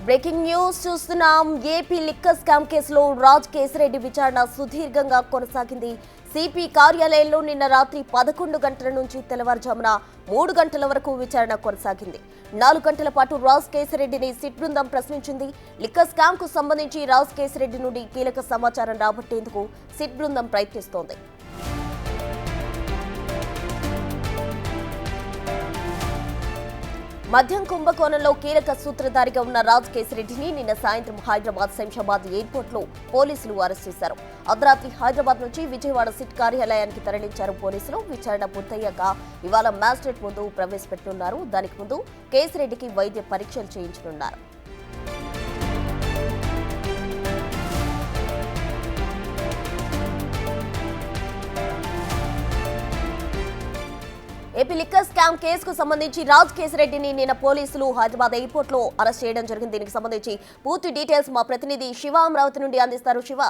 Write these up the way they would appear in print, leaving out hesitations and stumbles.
Breaking news చూస్తున్నాం. AP liquor scam కేసులో రాజ్ కేసిరెడ్డి విచారణ సుదీర్ఘంగా కొనసాగింది. సిపి కార్యాలయంలో నిన్న రాత్రి 11 గంటల నుంచి తెల్లవారుజామున 3 గంటల వరకు విచారణ కొనసాగింది. 4 గంటల పాటు రాజ్ కేసిరెడ్డిని సిట్ బృందం ప్రశ్నించింది. లిక్కర్ స్కామ్ కు సంబంధించి రాజ్ కేసిరెడ్డి నుండి కీలక సమాచారం రాబట్టేందుకు సిట్ బృందం ప్రయత్నిస్తోంది. మద్యం కుంభకోణంలో కీలక సూత్రధారిగా ఉన్న రాజ్ కేసిరెడ్డిని నిన్న సాయంత్రం హైదరాబాద్ శంషాబాద్ ఎయిర్పోర్ట్ లో పోలీసులు అరెస్ట్ చేశారు. అర్ధరాత్రి హైదరాబాద్ నుంచి విజయవాడ సిట్ కార్యాలయానికి తరలించారు పోలీసులు. విచారణ పూర్తయ్యాక ఇవాళ మ్యాజిస్ట్రేట్ ముందు ప్రవేశపెట్టనున్నారు. దానికి ముందు కేసిరెడ్డికి వైద్య పరీక్షలు చేయించనున్నారు. ఏపీ లిక్కర్ స్కామ్ కేసుకు సంబంధించి రాజ్ కేసిరెడ్డిని నిన్న పోలీసులు హైదరాబాద్ ఎయిర్పోర్ట్ లో అరెస్ట్ చేయడం జరిగింది. దీనికి సంబంధించి పూర్తి డీటెయిల్స్ మా ప్రతినిధి శివ అమరావతి నుండి అందిస్తారు. శివ,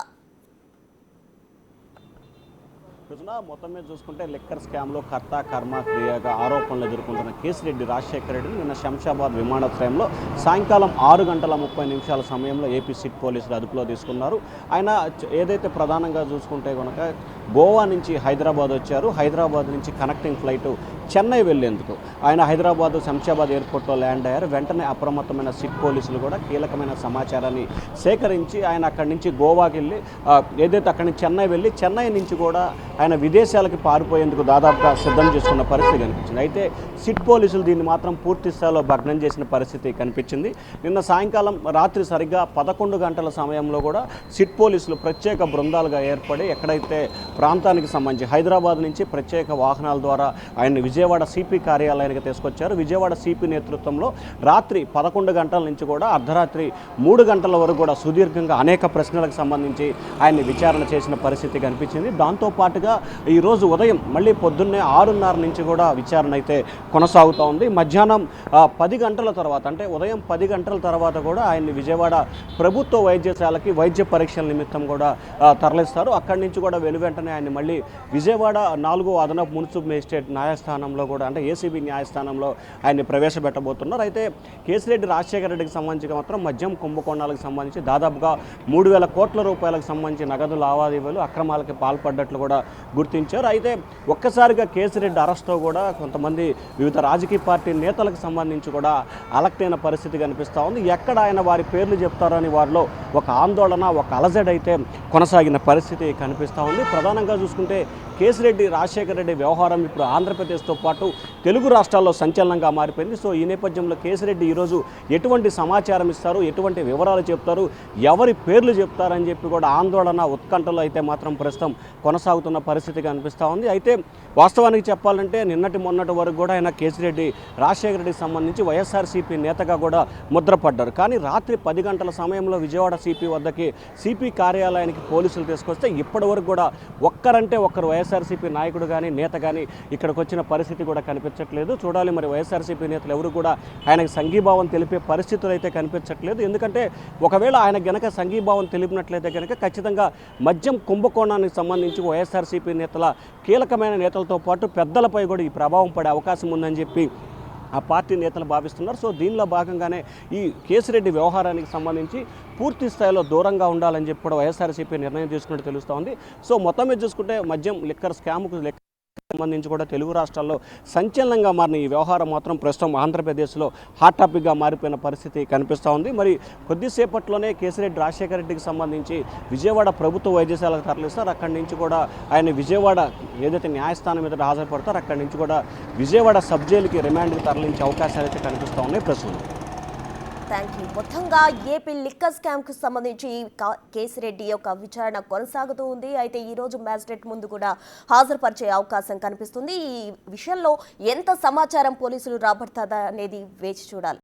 మొత్తం మీద చూసుకుంటే లిక్కర్ స్కామ్లో కర్త కర్మ క్రియగా ఆరోపణలు ఎదుర్కొంటున్న కేసిరెడ్డి రాజశేఖర రెడ్డిని నిన్న శంషాబాద్ విమానాశ్రయంలో సాయంకాలం 6:30 సమయంలో ఏపీ సిట్ పోలీసులు అదుపులో తీసుకున్నారు. ఆయన ఏదైతే ప్రధానంగా చూసుకుంటే కనుక గోవా నుంచి హైదరాబాద్ వచ్చారు. హైదరాబాద్ నుంచి కనెక్టింగ్ ఫ్లైట్ చెన్నై వెళ్లేందుకు ఆయన హైదరాబాద్ శంషాబాద్ ఎయిర్పోర్ట్లో ల్యాండ్ అయ్యారు. వెంటనే అప్రమత్తమైన సిట్ పోలీసులు కూడా కీలకమైన సమాచారాన్ని సేకరించి ఆయన అక్కడి నుంచి గోవాకి వెళ్ళి ఏదైతే అక్కడి నుంచి చెన్నై వెళ్ళి చెన్నై నుంచి కూడా ఆయన విదేశాలకు పారిపోయేందుకు దాదాపుగా సిద్ధం చేసుకున్న పరిస్థితి కనిపించింది. అయితే సిట్ పోలీసులు దీన్ని మాత్రం పూర్తి స్థాయిలో భగ్నం చేసిన పరిస్థితి కనిపించింది. నిన్న సాయంకాలం రాత్రి సరిగ్గా 11 గంటల సమయంలో కూడా సిట్ పోలీసులు ప్రత్యేక బృందాలుగా ఏర్పడి ఎక్కడైతే ప్రాంతానికి సంబంధించి హైదరాబాద్ నుంచి ప్రత్యేక వాహనాల ద్వారా ఆయన్ని విజయవాడ సిపి కార్యాలయానికి తీసుకొచ్చారు. విజయవాడ సిపి నేతృత్వంలో రాత్రి 11 గంటల నుంచి కూడా అర్ధరాత్రి 3 గంటల వరకు కూడా సుదీర్ఘంగా అనేక ప్రశ్నలకు సంబంధించి ఆయన్ని విచారణ చేసిన పరిస్థితి కనిపించింది. దాంతోపాటుగా ఈరోజు ఉదయం మళ్ళీ పొద్దున్నే 6:30 నుంచి కూడా విచారణ అయితే కొనసాగుతూ ఉంది. మధ్యాహ్నం 10 గంటల తర్వాత అంటే ఉదయం 10 గంటల తర్వాత కూడా ఆయన్ని విజయవాడ ప్రభుత్వ వైద్యశాలకి వైద్య పరీక్షల నిమిత్తం కూడా తరలిస్తారు. అక్కడి నుంచి కూడా వెనువెంటనే ఆయన్ని మళ్ళీ విజయవాడ 4వ అదనపు మున్సిపల్ మేజిస్ట్రేట్ న్యాయస్థానంలో కూడా అంటే ఏసీబీ న్యాయస్థానంలో ఆయన్ని ప్రవేశపెట్టబోతున్నారు. అయితే కేసిరెడ్డి రాజశేఖర రెడ్డికి సంబంధించి మాత్రం మద్యం కుంభకోణాలకు సంబంధించి దాదాపుగా 3,000 కోట్ల రూపాయలకు సంబంధించి నగదు లావాదేవీలు అక్రమాలకి పాల్పడ్డట్లు కూడా గుర్తించారు. అయితే ఒక్కసారిగా కేసిరెడ్డి అరెస్ట్తో కూడా కొంతమంది వివిధ రాజకీయ పార్టీ నేతలకు సంబంధించి కూడా అలక్టైన పరిస్థితి కనిపిస్తూ ఉంది. ఎక్కడ ఆయన వారి పేర్లు చెప్తారని వారిలో ఒక ఆందోళన, ఒక అలజడి అయితే కొనసాగిన పరిస్థితి కనిపిస్తూ ఉంది. ప్రధానంగా చూసుకుంటే కేసిరెడ్డి రాజశేఖర రెడ్డి వ్యవహారం ఇప్పుడు ఆంధ్రప్రదేశ్తో పాటు తెలుగు రాష్ట్రాల్లో సంచలనంగా మారిపోయింది. సో ఈ నేపథ్యంలో కేసిరెడ్డి ఈరోజు ఎటువంటి సమాచారం ఇస్తారు, ఎటువంటి వివరాలు చెప్తారు, ఎవరి పేర్లు చెప్తారని చెప్పి కూడా ఆందోళన, ఉత్కంఠలో అయితే మాత్రం ప్రస్తుతం కొనసాగుతున్న పరిస్థితి కనిపిస్తూ ఉంది. అయితే వాస్తవానికి చెప్పాలంటే నిన్నటి మొన్నటి వరకు కూడా ఆయన కేసిరెడ్డి రాజశేఖర రెడ్డికి సంబంధించి వైఎస్ఆర్సీపీ నేతగా కూడా ముద్రపడ్డారు. కానీ రాత్రి 10 గంటల సమయంలో విజయవాడ సిపి వద్దకి సిపి కార్యాలయానికి పోలీసులు తీసుకొస్తే ఇప్పటి వరకు కూడా ఒక్కరంటే ఒక్కరు వైఎస్ఆర్సీపీ నాయకుడు కానీ నేత కానీ ఇక్కడికి వచ్చిన పరిస్థితి కూడా కనిపించట్లేదు. చూడాలి మరి వైఎస్ఆర్సీపీ నేతలు ఎవరు కూడా ఆయనకు సంఘీభావం తెలిపే పరిస్థితులు అయితే కనిపించట్లేదు. ఎందుకంటే ఒకవేళ ఆయన గనక సంఘీభావం తెలిపినట్లయితే కనుక ఖచ్చితంగా మద్యం కుంభకోణానికి సంబంధించి వైఎస్ఆర్సీపీ నేతల కీలకమైన నేతలతో పాటు పెద్దలపై కూడా ఈ ప్రభావం పడే అవకాశం ఉందని చెప్పి ఆ పార్టీ నేతలు భావిస్తున్నారు. సో దీనిలో భాగంగానే ఈ కేసిరెడ్డి వ్యవహారానికి సంబంధించి పూర్తి స్థాయిలో దూరంగా ఉండాలని చెప్పి కూడా వైఎస్ఆర్సీపీ నిర్ణయం తీసుకున్నట్టు తెలుస్తోంది. సో మొత్తం మీద చూసుకుంటే మద్యం లిక్కర్ స్కామ్కు సంబంధించి కూడా తెలుగు రాష్ట్రాల్లో సంచలనంగా మారిన ఈ వ్యవహారం మాత్రం ప్రస్తుతం ఆంధ్రప్రదేశ్లో హాట్ టాపిక్గా మారిపోయిన పరిస్థితి కనిపిస్తూ ఉంది. మరి కొద్దిసేపట్లోనే కేసిరెడ్డి రాజశేఖర రెడ్డికి సంబంధించి విజయవాడ ప్రభుత్వ వైద్యశాలకు తరలిస్తారు. అక్కడి నుంచి కూడా ఆయన విజయవాడ ఏదైతే న్యాయస్థానం మీద హాజరుపడతారో అక్కడి నుంచి కూడా విజయవాడ సబ్ జైలుకి రిమాండ్కి తరలించే అవకాశాలు అయితే కనిపిస్తూ ఉన్నాయి ప్రస్తుతం. Thank you. మొత్తంగా ఏపీ లిక్కర్ స్కామ్ కు సంబంధించి కేసిరెడ్డి యొక్క విచారణ కొనసాగుతూ ఉంది. అయితే ఈ రోజు మ్యాజిస్ట్రేట్ ముందు కూడా హాజరుపరిచే అవకాశం కనిపిస్తుంది. ఈ విషయంలో ఎంత సమాచారం పోలీసులు రాబడతాదా అనేది వేచి చూడాలి.